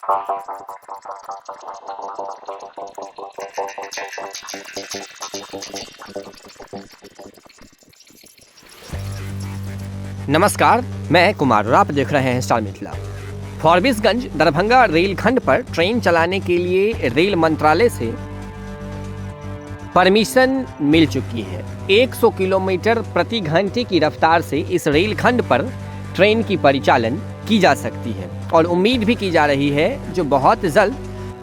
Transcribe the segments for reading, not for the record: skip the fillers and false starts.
नमस्कार, मैं कुमार और आप देख रहे हैं स्टार मिथिला। फॉरबिसगंज दरभंगा रेलखंड पर ट्रेन चलाने के लिए रेल मंत्रालय से परमिशन मिल चुकी है। 100 किलोमीटर प्रति घंटे की रफ्तार से इस रेलखंड पर ट्रेन की परिचालन की जा सकती है और उम्मीद भी की जा रही है जो बहुत जल्द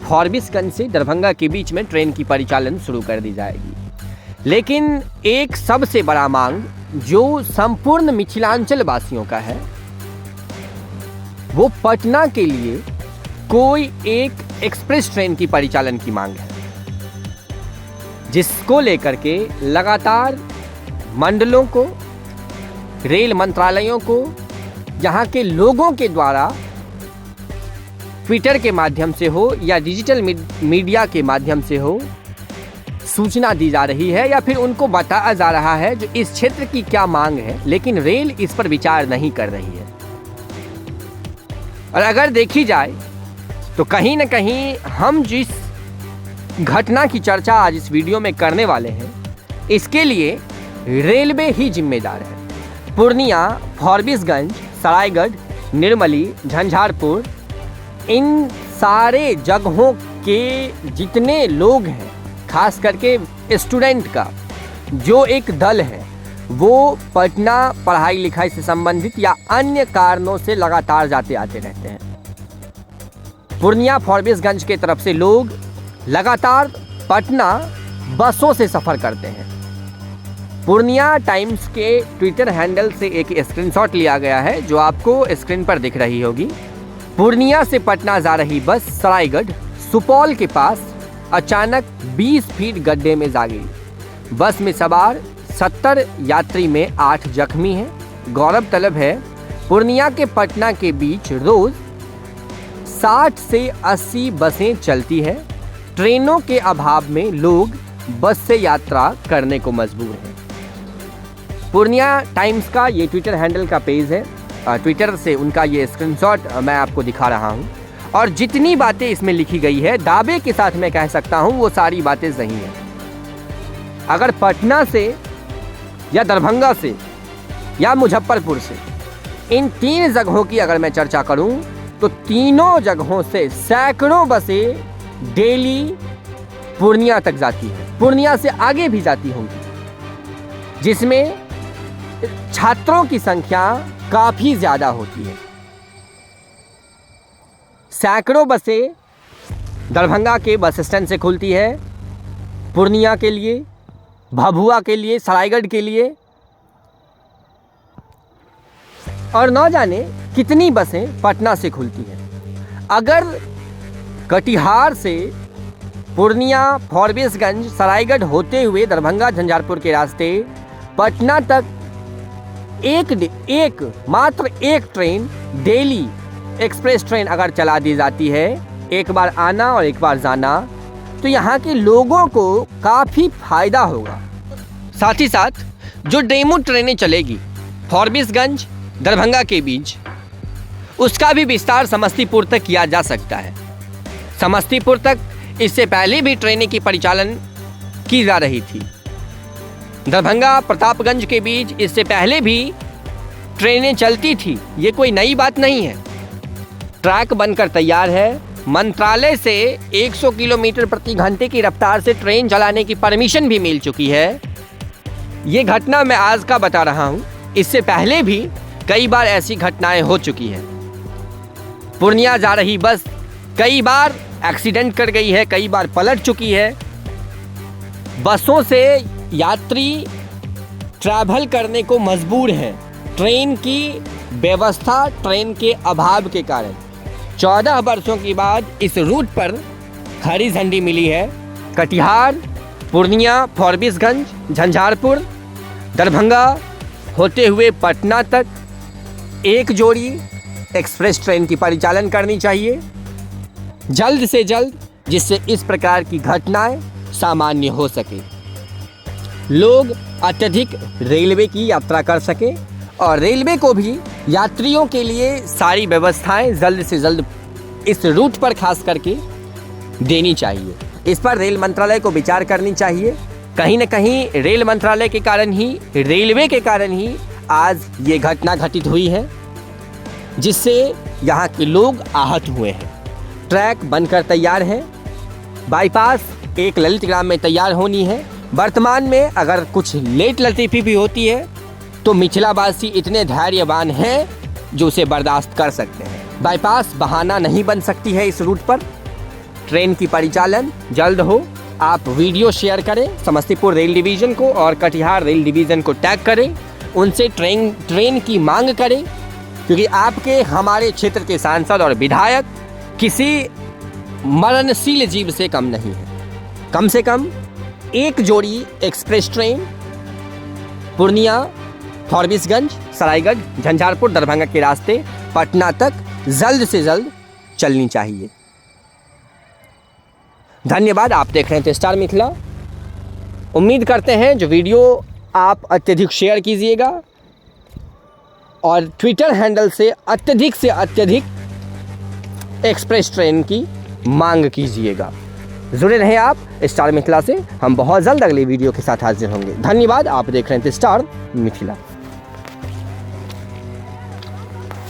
फॉरबिसगंज से दरभंगा के बीच में ट्रेन की परिचालन शुरू कर दी जाएगी। लेकिन एक सबसे बड़ा मांग जो संपूर्ण मिथिलांचल वासियों का है, वो पटना के लिए कोई एक एक्सप्रेस ट्रेन की परिचालन की मांग है, जिसको लेकर के लगातार मंडलों को, रेल मंत्रालयों को, यहाँ के लोगों के द्वारा ट्विटर के माध्यम से हो या डिजिटल मीडिया के माध्यम से हो सूचना दी जा रही है या फिर उनको बताया जा रहा है जो इस क्षेत्र की क्या मांग है, लेकिन रेल इस पर विचार नहीं कर रही है। और अगर देखी जाए तो कहीं ना कहीं हम जिस घटना की चर्चा आज इस वीडियो में करने वाले हैं, इसके लिए रेलवे ही जिम्मेदार है। पूर्णिया, फॉरबिसगंज, सरायगढ़, निर्मली, झंझारपुर, इन सारे जगहों के जितने लोग हैं, खास करके स्टूडेंट का जो एक दल है, वो पटना पढ़ाई लिखाई से संबंधित या अन्य कारणों से लगातार जाते आते रहते हैं। पूर्णिया फॉरबिसगंज के तरफ से लोग लगातार पटना बसों से सफ़र करते हैं। पूर्णिया टाइम्स के ट्विटर हैंडल से एक स्क्रीनशॉट लिया गया है जो आपको स्क्रीन पर दिख रही होगी। पूर्णिया से पटना जा रही बस सरायगढ़ सुपौल के पास अचानक 20 फीट गड्ढे में जा गई। बस में सवार 70 यात्री में 8 जख्मी हैं। गौरतलब है, पूर्णिया के पटना के बीच रोज 60 से 80 बसें चलती हैं। ट्रेनों के अभाव में लोग बस से यात्रा करने को मजबूर हैं। पूर्णिया टाइम्स का ये ट्विटर हैंडल का पेज है, ट्विटर से उनका ये स्क्रीनशॉट मैं आपको दिखा रहा हूँ और जितनी बातें इसमें लिखी गई है, दावे के साथ मैं कह सकता हूँ वो सारी बातें सही हैं। अगर पटना से या दरभंगा से या मुजफ्फरपुर से, इन 3 जगहों की अगर मैं चर्चा करूँ तो तीनों जगहों से सैकड़ों बसें डेली पूर्णिया तक जाती हैं। पूर्णिया से आगे भी जाती होंगी, जिसमें छात्रों की संख्या काफ़ी ज़्यादा होती है। सैकड़ों बसें दरभंगा के बस स्टैंड से खुलती है, पूर्णिया के लिए, भभुआ के लिए, सरायगढ़ के लिए, और न जाने कितनी बसें पटना से खुलती हैं। अगर कटिहार से पूर्णिया, फॉरबिसगंज, सरायगढ़ होते हुए दरभंगा झंझारपुर के रास्ते पटना तक मात्र एक ट्रेन डेली एक्सप्रेस ट्रेन अगर चला दी जाती है, एक बार आना और एक बार जाना, तो यहाँ के लोगों को काफ़ी फायदा होगा। साथ ही साथ जो डेमू ट्रेनें चलेगी फॉरबिसगंज दरभंगा के बीच, उसका भी विस्तार समस्तीपुर तक किया जा सकता है। समस्तीपुर तक इससे पहले भी ट्रेनें की परिचालन की जा रही थी। दरभंगा प्रतापगंज के बीच इससे पहले भी ट्रेनें चलती थी, ये कोई नई बात नहीं है। ट्रैक बनकर तैयार है। मंत्रालय से 100 किलोमीटर प्रति घंटे की रफ्तार से ट्रेन चलाने की परमिशन भी मिल चुकी है। ये घटना मैं आज का बता रहा हूँ, इससे पहले भी कई बार ऐसी घटनाएं हो चुकी हैं। पूर्णिया जा रही बस कई बार एक्सीडेंट कर गई है, कई बार पलट चुकी है। बसों से यात्री ट्रैवल करने को मजबूर हैं, ट्रेन की व्यवस्था, ट्रेन के अभाव के कारण। 14 वर्षों के बाद इस रूट पर हरी झंडी मिली है। कटिहार, पूर्णिया, फॉरबिसगंज, झंझारपुर, दरभंगा होते हुए पटना तक एक जोड़ी एक्सप्रेस ट्रेन की परिचालन करनी चाहिए जल्द से जल्द, जिससे इस प्रकार की घटनाएं सामान्य हो सके, लोग अत्यधिक रेलवे की यात्रा कर सकें और रेलवे को भी यात्रियों के लिए सारी व्यवस्थाएं जल्द से जल्द इस रूट पर खास करके देनी चाहिए। इस पर रेल मंत्रालय को विचार करनी चाहिए। कहीं न कहीं रेल मंत्रालय के कारण ही, रेलवे के कारण ही आज ये घटना घटित हुई है, जिससे यहाँ के लोग आहत हुए हैं। ट्रैक बनकर तैयार है, बाईपास एक ललित ग्राम में तैयार होनी है। वर्तमान में अगर कुछ लेट लतीफ़ी भी होती है तो मिथिलावासी इतने धैर्यवान हैं जो उसे बर्दाश्त कर सकते हैं। बाईपास बहाना नहीं बन सकती है इस रूट पर। ट्रेन की परिचालन जल्द हो। आप वीडियो शेयर करें, समस्तीपुर रेल डिवीज़न को और कटिहार रेल डिवीज़न को टैग करें, उनसे ट्रेन की मांग करें, क्योंकि आपके हमारे क्षेत्र के सांसद और विधायक किसी मरणशील जीव से कम नहीं है। कम से कम एक जोड़ी एक्सप्रेस ट्रेन पूर्णिया, फॉरबिसगंज, सरायगढ़, झंझारपुर, दरभंगा के रास्ते पटना तक जल्द से जल्द चलनी चाहिए। धन्यवाद। आप देख रहे हैं स्टार मिथिला। उम्मीद करते हैं जो वीडियो आप अत्यधिक शेयर कीजिएगा और ट्विटर हैंडल से अत्यधिक एक्सप्रेस ट्रेन की मांग कीजिएगा। जुड़े रहें आप स्टार मिथिला से। हम बहुत जल्द अगली वीडियो के साथ हाजिर होंगे। धन्यवाद। आप देख रहे हैं स्टार मिथिला।